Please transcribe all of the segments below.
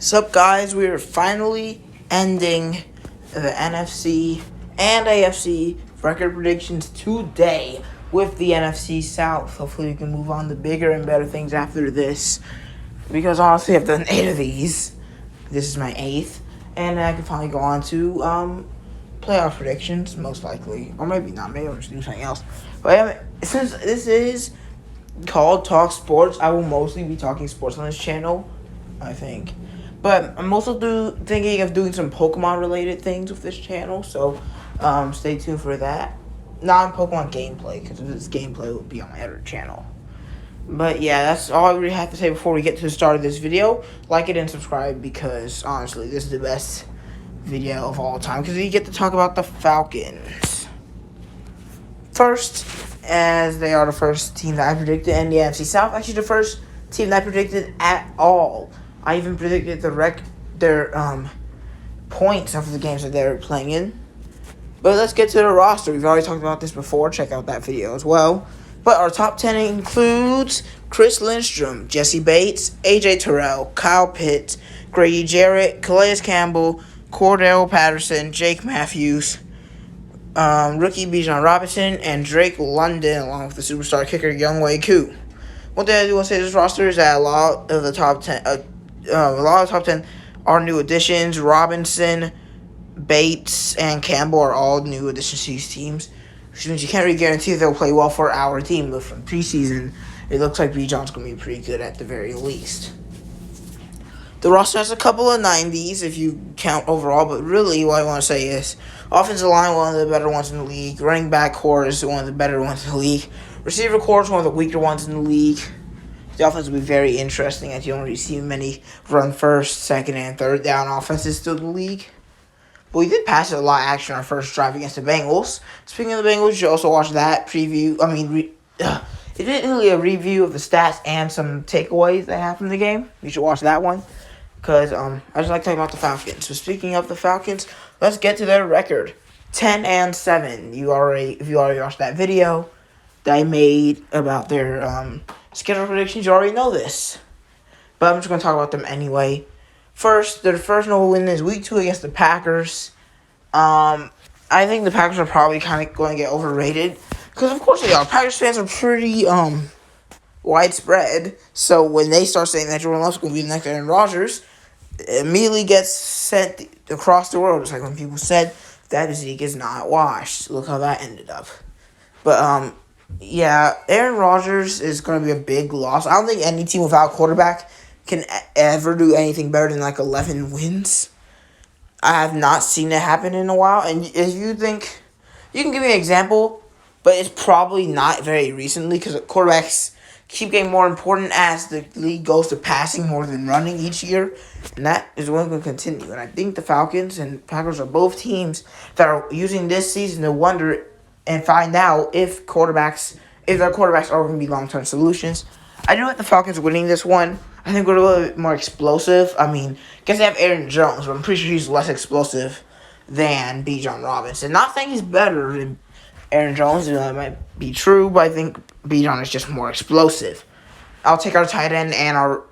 Sup guys, we are finally ending the NFC and AFC record predictions today with the NFC South. Hopefully we can move on to bigger and better things after this. Because honestly I've done 8 of these. This is my 8th. And I can finally go on to playoff predictions, most likely. Or maybe not, maybe I'll just do something else. But since this is called Talk Sports, I will mostly be talking sports on this channel, I think. But I'm also thinking of doing some Pokemon-related things with this channel, so stay tuned for that. Non-Pokemon gameplay, because this gameplay will be on my other channel. But yeah, that's all I really have to say before we get to the start of this video. Like it and subscribe, because honestly, this is the best video of all time, because we get to talk about the Falcons. First, as they are the first team that I predicted in the NFC South. Actually, the first team that I predicted at all. I even predicted their points of the games that they're playing in. But let's get to the roster. We've already talked about this before. Check out that video as well. But our top 10 includes Chris Lindstrom, Jesse Bates, AJ Terrell, Kyle Pitts, Grady Jarrett, Calais Campbell, Cordell Patterson, Jake Matthews, rookie Bijan Robinson, and Drake London, along with the superstar kicker Younghoe Koo. One thing I do want to say to this roster is that a lot of the top 10 are new additions. Robinson, Bates, and Campbell are all new additions to these teams, which means you can't really guarantee they'll play well for our team. But from preseason, it looks like Bijan's going to be pretty good at the very least. The roster has a couple of 90s if you count overall, but really what I want to say is offensive line, one of the better ones in the league. Running back core is one of the better ones in the league. Receiver core is one of the weaker ones in the league. The offense will be very interesting, as you don't really see many run first, second, and third down offenses still in the league. But we did pass a lot of action on our first drive against the Bengals. Speaking of the Bengals, you should also watch that preview. It isn't really a review of the stats and some takeaways they have from the game. You should watch that one, because I just like talking about the Falcons. So speaking of the Falcons, let's get to their record. 10-7. If you already watched that video that I made about their schedule predictions, you already know this. But I'm just going to talk about them anyway. First, their first notable win is Week 2 against the Packers. I think the Packers are probably kind of going to get overrated, because of course they are. Packers fans are pretty widespread. So when they start saying that Jordan Love's going to be the next Aaron Rodgers, it immediately gets sent across the world. It's like when people said that Zeke is not washed. Look how that ended up. But yeah, Aaron Rodgers is going to be a big loss. I don't think any team without a quarterback can ever do anything better than like 11 wins. I have not seen it happen in a while. And if you think, you can give me an example, but it's probably not very recently, because quarterbacks keep getting more important as the league goes to passing more than running each year. And that is going to continue. And I think the Falcons and Packers are both teams that are using this season to wonder and find out if their quarterbacks are going to be long-term solutions. I do like the Falcons winning this one. I think we're a little bit more explosive. I guess they have Aaron Jones, but I'm pretty sure he's less explosive than Bijan Robinson. Not saying he's better than Aaron Jones. That might be true, but I think Bijan is just more explosive. I'll take our tight end and our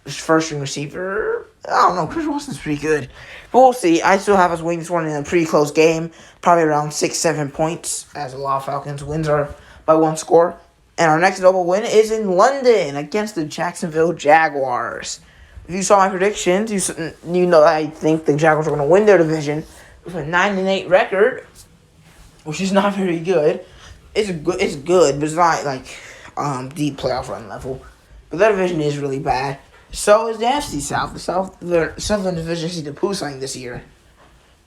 first-string receiver. I don't know. Chris Wilson's pretty good. But we'll see. I still have us winning this one in a pretty close game. Probably around 6-7 points, as a lot of Falcons wins are by one score. And our next double win is in London against the Jacksonville Jaguars. If you saw my predictions, you know I think the Jaguars are going to win their division with a 9-8 record, which is not very good. It's good, but it's not like deep playoff run level. But that division is really bad. So is the NFC South. The Southern Division sees the poo sign this year.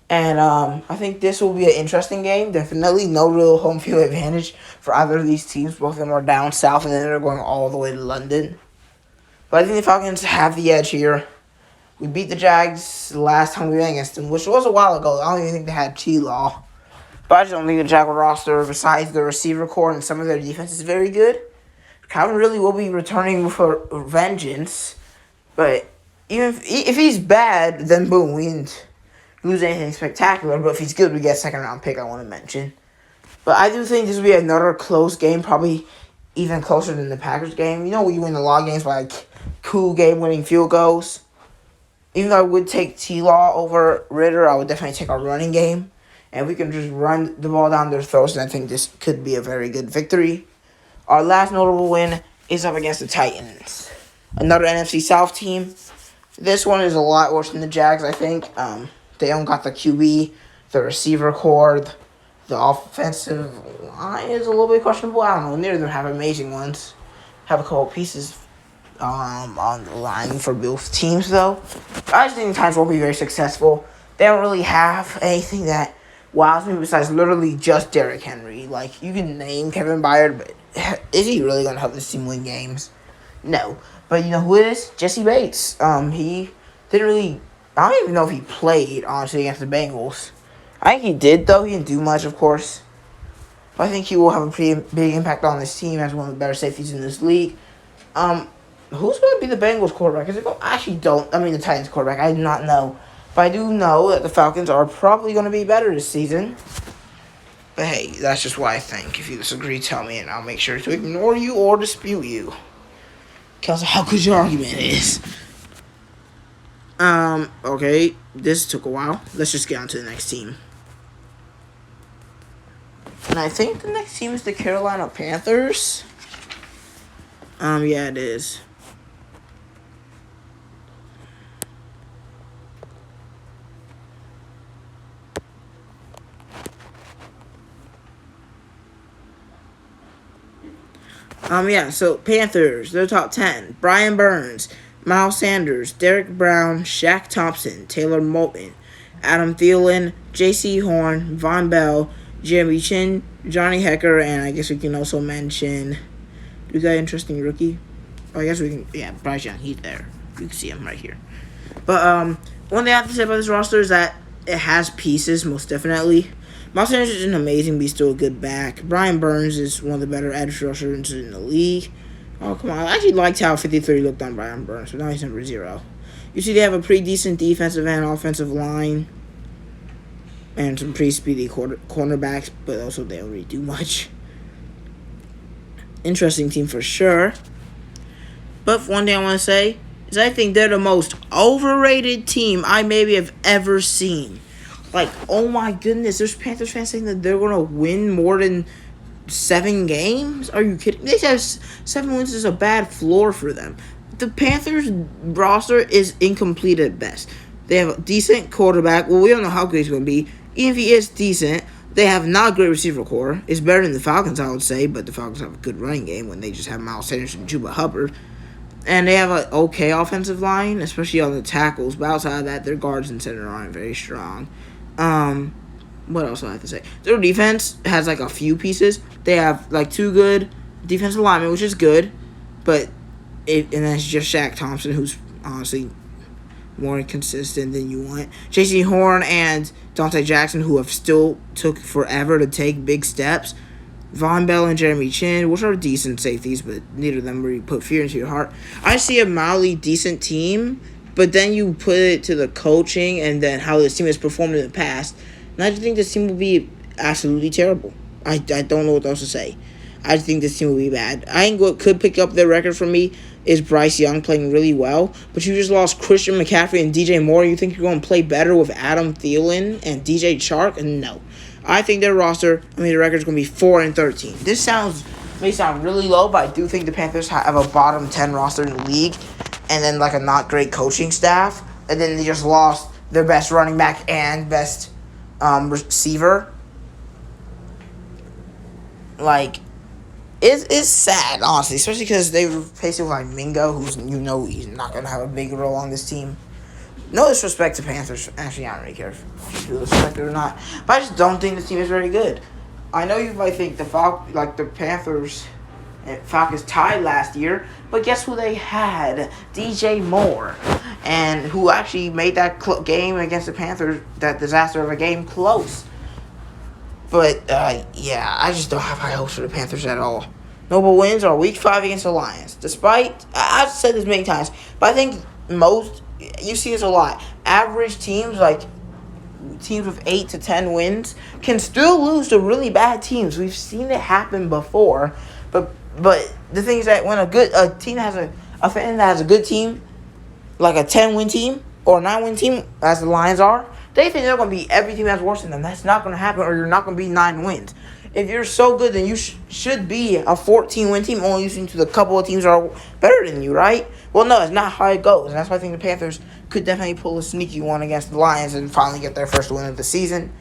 And I think this will be an interesting game. Definitely no real home field advantage for either of these teams. Both of them are down south, and then they're going all the way to London. But I think the Falcons have the edge here. We beat the Jags last time we went against them, which was a while ago. I don't even think they had T-Law. But I just don't think the Jaguar roster, besides the receiver core and some of their defense, is very good. Calvin really will be returning for vengeance. But even if he's bad, then boom, we didn't lose anything spectacular. But if he's good, we get a second-round pick, I want to mention. But I do think this will be another close game, probably even closer than the Packers game. You know, we win a lot of games by like cool game-winning field goals. Even though I would take T-Law over Ritter, I would definitely take our running game. And we can just run the ball down their throats, and I think this could be a very good victory. Our last notable win is up against the Titans. Another NFC South team. This one is a lot worse than the Jags, I think. They don't got the QB, the receiver core, the offensive line is a little bit questionable. I don't know. Neither of them have amazing ones. Have a couple pieces on the line for both teams, though. I just think the Titans won't be very successful. They don't really have anything that wows me besides literally just Derrick Henry. Like, you can name Kevin Byard, but is he really going to help this team win games? No. But you know who it is? Jesse Bates. He didn't really... I don't even know if he played, honestly, against the Bengals. I think he did, though. He didn't do much, of course. But I think he will have a pretty big impact on this team as one of the better safeties in this league. Who's going to be the Bengals quarterback? I actually don't. I mean, the Titans quarterback. I do not know. But I do know that the Falcons are probably going to be better this season. But hey, that's just what I think. If you disagree, tell me, and I'll make sure to ignore you or dispute you. Because of how good your argument is. Okay. This took a while. Let's just get on to the next team. And I think the next team is the Carolina Panthers. Yeah, it is. Yeah, so Panthers, they're top 10. Brian Burns, Miles Sanders, Derek Brown, Shaq Thompson, Taylor Moton, Adam Thielen, J.C. Horn, Von Bell, Jeremy Chin, Johnny Hecker, and I guess we can also mention, who's that interesting rookie? Oh, I guess we can, yeah, Bryce Young, he's there. You can see him right here. But one thing I have to say about this roster is that it has pieces, most definitely. Miles Sanders isn't amazing, but he's still a good back. Brian Burns is one of the better edge rushers in the league. Oh, come on. I actually liked how 53 looked on Brian Burns, but now he's number 0. You see they have a pretty decent defensive and offensive line and some pretty speedy cornerbacks, but also they don't really do much. Interesting team for sure. But one thing I want to say is I think they're the most overrated team I maybe have ever seen. Like, oh my goodness, there's Panthers fans saying that they're going to win more than 7 games? Are you kidding? They have 7 wins is a bad floor for them. The Panthers roster is incomplete at best. They have a decent quarterback. Well, we don't know how good he's going to be. Even if he is decent, they have not a great receiver core. It's better than the Falcons, I would say, but the Falcons have a good running game when they just have Miles Sanders and Juba Hubbard. And they have an okay offensive line, especially on the tackles. But outside of that, their guards and center aren't very strong. What else do I have to say? Their defense has, like, a few pieces. They have, like, 2 good defensive linemen, which is good. But, and that's just Shaq Thompson, who's honestly more inconsistent than you want. J.C. Horn and Dante Jackson, who have still took forever to take big steps. Von Bell and Jeremy Chin, which are decent safeties, but neither of them really put fear into your heart. I see a mildly decent team, but then you put it to the coaching and then how this team has performed in the past, and I just think this team will be absolutely terrible. I don't know what else to say. I just think this team will be bad. I think what could pick up their record for me is Bryce Young playing really well, but you just lost Christian McCaffrey and DJ Moore. You think you're going to play better with Adam Thielen and DJ Chark? No. I think their roster, their record is going to be 4-13. This may sound really low, but I do think the Panthers have a bottom 10 roster in the league, and then like a not great coaching staff, and then they just lost their best running back and best receiver. Like, it's sad, honestly, especially because they were facing like Mingo, who's he's not going to have a big role on this team. No disrespect to Panthers. Actually, I don't really care if you respect it or not. But I just don't think this team is very good. I know you might think the Panthers and Falcons tied last year, but guess who they had? DJ Moore, and who actually made that game against the Panthers, that disaster of a game, close. But, yeah, I just don't have high hopes for the Panthers at all. Notable wins are Week 5 against the Lions. Despite, I've said this many times, but I think you see this a lot. Average teams, like teams with 8 to 10 wins, can still lose to really bad teams. We've seen it happen before. But the thing is that when a fan that has a good team, like a 10-win team, or a 9-win team, as the Lions are, they think they're going to beat every team that's worse than them. That's not going to happen, or you're not going to be 9 wins. If you're so good, then you should be a 14-win team, only losing to the couple of teams that are better than you, right? Well, no, it's not how it goes. And that's why I think the Panthers could definitely pull a sneaky one against the Lions and finally get their first win of the season.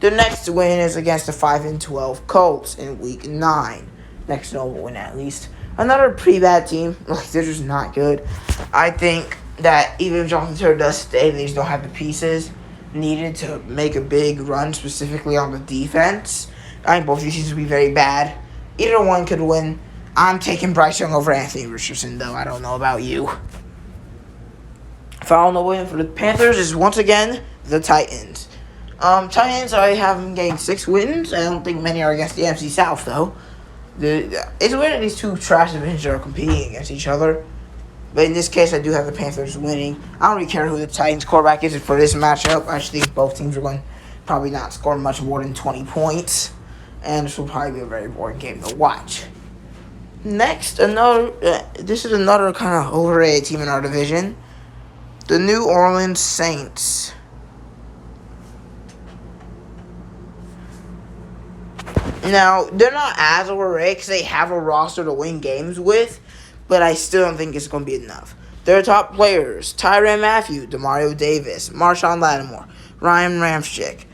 The next win is against the 5-12 Colts in Week 9. Next notable win, at least. Another pretty bad team. Like, they're just not good. I think that even if Jonathan Taylor does stay, they just don't have the pieces needed to make a big run, specifically on the defense. I think both these teams would be very bad. Either one could win. I'm taking Bryce Young over Anthony Richardson, though. I don't know about you. Final win for the Panthers is, once again, the Titans. Titans, I have them getting 6 wins. I don't think many are against the NFC South, though. It's weird that these two trash divisions are competing against each other. But in this case, I do have the Panthers winning. I don't really care who the Titans quarterback is for this matchup. I actually think both teams are going to probably not score much more than 20 points. And this will probably be a very boring game to watch. Next, this is another kind of overrated team in our division. The New Orleans Saints. Now, they're not as overrated because they have a roster to win games with, but I still don't think it's going to be enough. Their top players: Tyrann Mathieu, Demario Davis, Marshawn Lattimore, Ryan Ramczyk,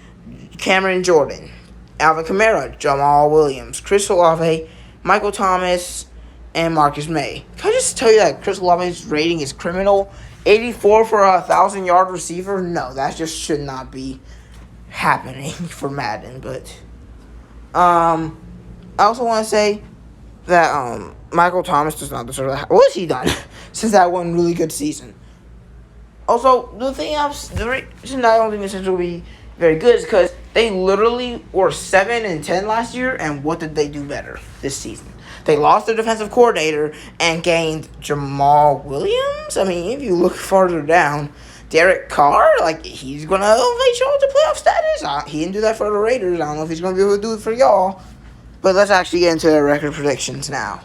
Cameron Jordan, Alvin Kamara, Jamal Williams, Chris Olave, Michael Thomas, and Marcus May. Can I just tell you that Chris Olave's rating is criminal? 84 for a 1,000-yard receiver? No, that just should not be happening for Madden. But I also want to say that Michael Thomas does not deserve that. What has he done since that one really good season? Also, the reason I don't think the Saints will be very good is because they literally were 7-10 last year, and what did they do better this season? They lost their defensive coordinator and gained Jamal Williams. I mean, if you look farther down, Derek Carr, he's going to elevate y'all to playoff status. He didn't do that for the Raiders. I don't know if he's going to be able to do it for y'all. But let's actually get into the record predictions now.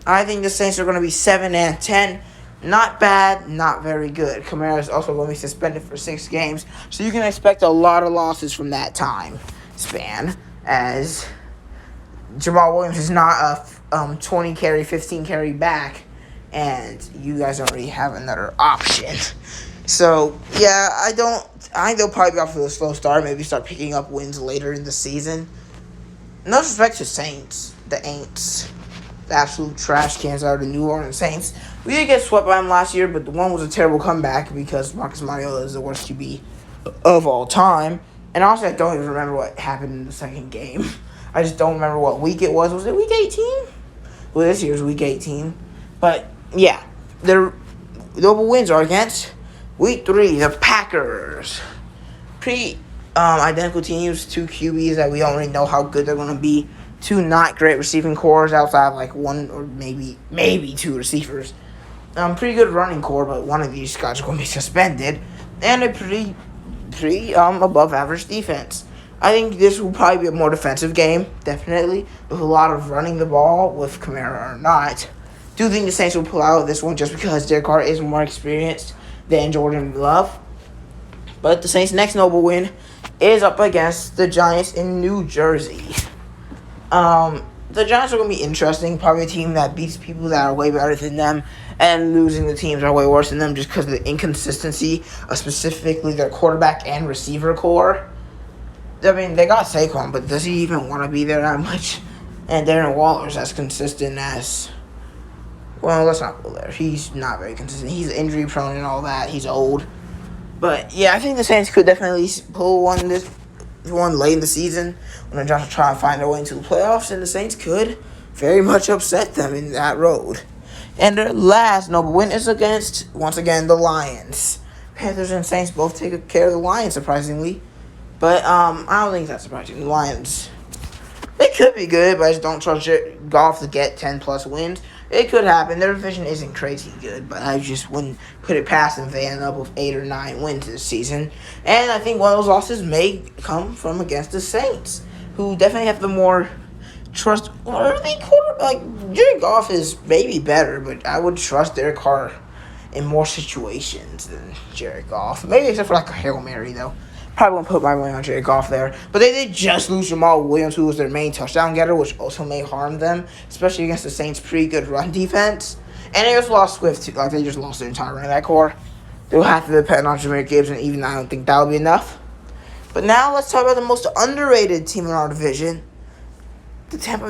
I think the Saints are going to be 7-10. Not bad, not very good. Kamara is also going to be suspended for 6 games, so you can expect a lot of losses from that time span, as Jamal Williams is not a 20-carry, 15-carry back, and you guys don't really have another option. So, yeah, I think they'll probably be off to a slow start, maybe start picking up wins later in the season. No disrespect to Saints, the Aints. The absolute trash cans are the New Orleans Saints. We did get swept by them last year, but the one was a terrible comeback because Marcus Mariota is the worst QB of all time. And honestly, I don't even remember what happened in the second game. I just don't remember what week it was. Was it week 18? Well, this year's week 18. But, yeah, their double wins are against week 3, the Packers. Pretty identical teams, 2 QBs that we don't really know how good they're going to be. 2 not great receiving cores outside of 1 or maybe 2 receivers. Pretty good running core, but one of these guys are going to be suspended. And a pretty above average defense. I think this will probably be a more defensive game, definitely, with a lot of running the ball, with Kamara or not. Do think the Saints will pull out this one just because Derek Carr is more experienced than Jordan Love. But the Saints' next noble win is up against the Giants in New Jersey. The Giants are going to be interesting. Probably a team that beats people that are way better than them, and losing the teams that are way worse than them just because of the inconsistency of specifically their quarterback and receiver core. I mean, they got Saquon, but does he even want to be there that much? And Darren Waller's as consistent as... Well, let's not go there. He's not very consistent. He's injury prone and all that. He's old. But, yeah, I think the Saints could definitely pull one late in the season when they're trying to find their way into the playoffs, and the Saints could very much upset them in that road. And their last noble win is against, once again, the Lions. Panthers and Saints both take care of the Lions, surprisingly. But I don't think that's surprising. The Lions, they could be good, but I just don't trust Goff to get 10-plus wins. It could happen. Their division isn't crazy good, but I just wouldn't put it past them if they end up with 8 or 9 wins this season. And I think one of those losses may come from against the Saints, who definitely have the more trustworthy quarterback. Jared Goff is maybe better, but I would trust Derek Carr in more situations than Jared Goff. Maybe except for like a Hail Mary, though. Probably won't put my money on Jared Goff there. But they did just lose Jamal Williams, who was their main touchdown getter, which also may harm them, especially against the Saints' pretty good run defense. And they just lost Swift, too. Like, they just lost their entire running back core. They'll have to depend on Jahmyr Gibbs, and even I don't think that'll be enough. But now let's talk about the most underrated team in our division. The Tampa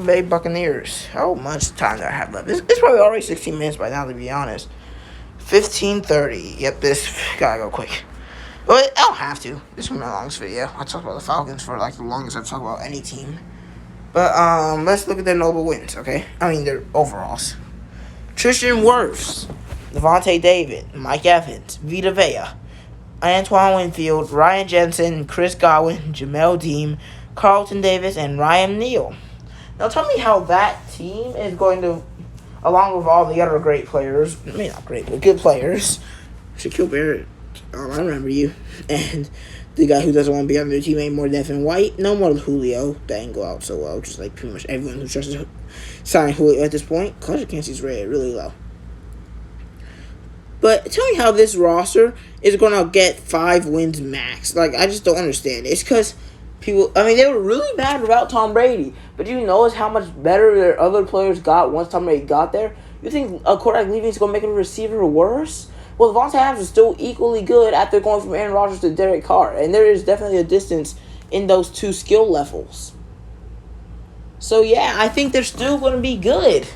Bay Buccaneers. How much time do I have left? It's probably already 16 minutes by now, to be honest. 15:30. Yep, this gotta go quick. But I don't have to. This is my longest video. I talked about the Falcons for like the longest I've talked about any team. But let's look at their notable wins, okay? I mean their overalls. Tristan Wirfs, Devontae David, Mike Evans, Vita Vea, Antoine Winfield, Ryan Jensen, Chris Godwin, Jamel Dean, Carlton Davis, and Ryan Neal. Now tell me how that team is going to, along with all the other great players, I mean not great, but good players, Shaquille Barrett, I remember you, and the guy who doesn't want to be on their team anymore, Devin White, no more Julio, that didn't go out so well, just like pretty much everyone who trusts signing Julio at this point. Clutch is rated really low. But tell me how this roster is going to get 5 wins max. Like, I just don't understand. It's because people, I mean, they were really bad without Tom Brady. But do you notice how much better their other players got once Tom Brady got there? You think a quarterback leaving is going to make a receiver worse? Well, Devontae Adams is still equally good after going from Aaron Rodgers to Derek Carr. And there is definitely a distance in those two skill levels. So, yeah, I think they're still going to be good.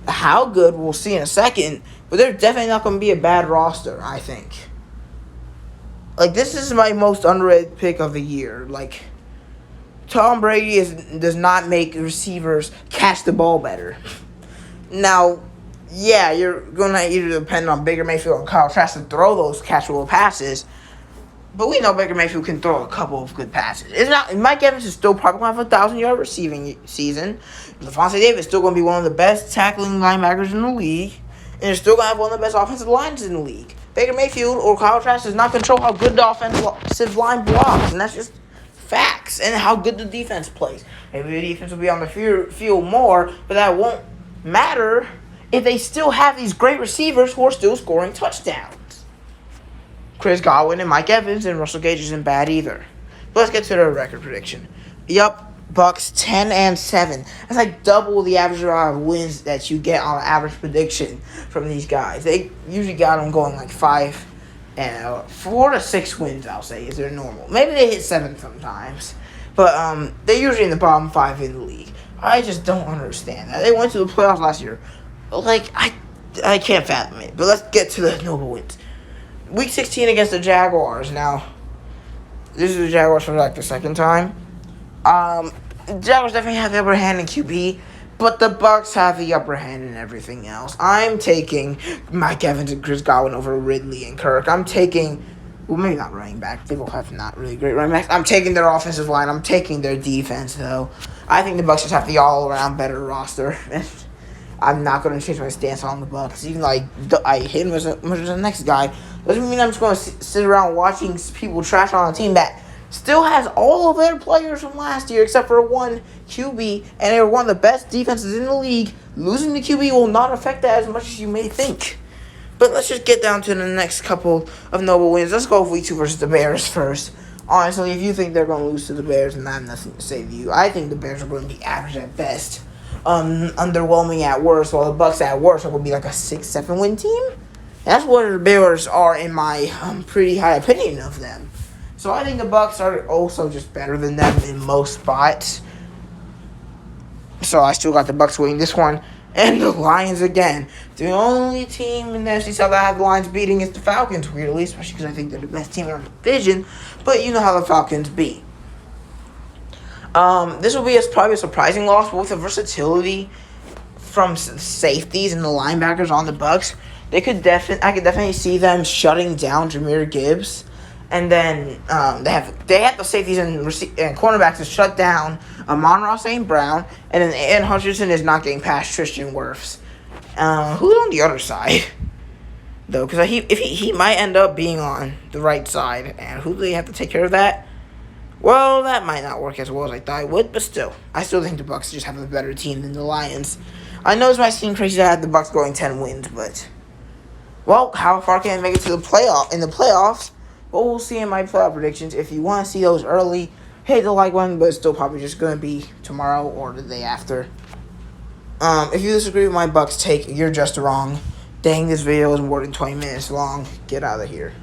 How good, we'll see in a second. But they're definitely not going to be a bad roster, I think. Like, this is my most underrated pick of the year. Like, Tom Brady does not make receivers catch the ball better. Now, yeah, you're going to either depend on Baker Mayfield and Kyle Trask to throw those catchable passes. But we know Baker Mayfield can throw a couple of good passes. It's not. Mike Evans is still probably going to have a 1,000-yard receiving season. Devontae Davis is still going to be one of the best tackling linebackers in the league. And they're still going to have one of the best offensive lines in the league. Baker Mayfield or Kyle Trask does not control how good the offensive line blocks. And that's just facts. And how good the defense plays. Maybe the defense will be on the field more, but that won't matter if they still have these great receivers who are still scoring touchdowns. Chris Godwin and Mike Evans and Russell Gage isn't bad either. But let's get to their record prediction. Yup. Bucks 10-7. That's like double the average amount of wins that you get on an average prediction from these guys. They usually got them going like 4 to 6 wins, I'll say, is their normal. Maybe they hit 7 sometimes. But they're usually in the bottom 5 in the league. I just don't understand that. They went to the playoffs last year. Like, I can't fathom it. But let's get to the notable wins. Week 16 against the Jaguars. Now, this is the Jaguars for like the second time. Jaguars definitely have the upper hand in QB, but the Bucks have the upper hand in everything else. I'm taking Mike Evans and Chris Godwin over Ridley and Kirk. I'm taking, well, maybe not running back. They both have not really great running backs. I'm taking their offensive line. I'm taking their defense, though. I think the Bucks just have the all-around better roster. I'm not going to change my stance on the Bucks. Even though I hate him as the next guy, doesn't mean I'm just going to sit around watching people trash on a team that still has all of their players from last year except for one QB, and they were one of the best defenses in the league. Losing the QB will not affect that as much as you may think. But let's just get down to the next couple of noble wins. Let's go with Week 2 versus the Bears first. Honestly, if you think they're going to lose to the Bears, then I have nothing to say to you. I think the Bears are going to be average at best, underwhelming at worst, while the Bucks at worst are going to be like a 6-7 win team. And that's what the Bears are in my pretty high opinion of them. So I think the Bucks are also just better than them in most spots. So I still got the Bucks winning this one. And the Lions again. The only team in the NFC South that I have the Lions beating is the Falcons, weirdly, especially because I think they're the best team in our division. But you know how the Falcons be. This will be probably a surprising loss, but with the versatility from safeties and the linebackers on the Bucks, I could definitely see them shutting down Jahmyr Gibbs. And then they have the safeties and cornerbacks to shut down Amon-Ra St. Brown. And then Ed Hutchinson is not getting past Tristan Wirfs. Who's on the other side, though? Because he might end up being on the right side. And who do they have to take care of that? Well, that might not work as well as I thought it would. But still, I still think the Bucks just have a better team than the Lions. I know it might seem crazy that I had the Bucks going 10 wins, but well, how far can I make it to the playoffs? Well, we'll see in my playoff predictions. If you want to see those early, hit the like button, but it's still probably just gonna be tomorrow or the day after. If you disagree with my Bucks take, you're just wrong. Dang, this video is more than 20 minutes long. Get out of here.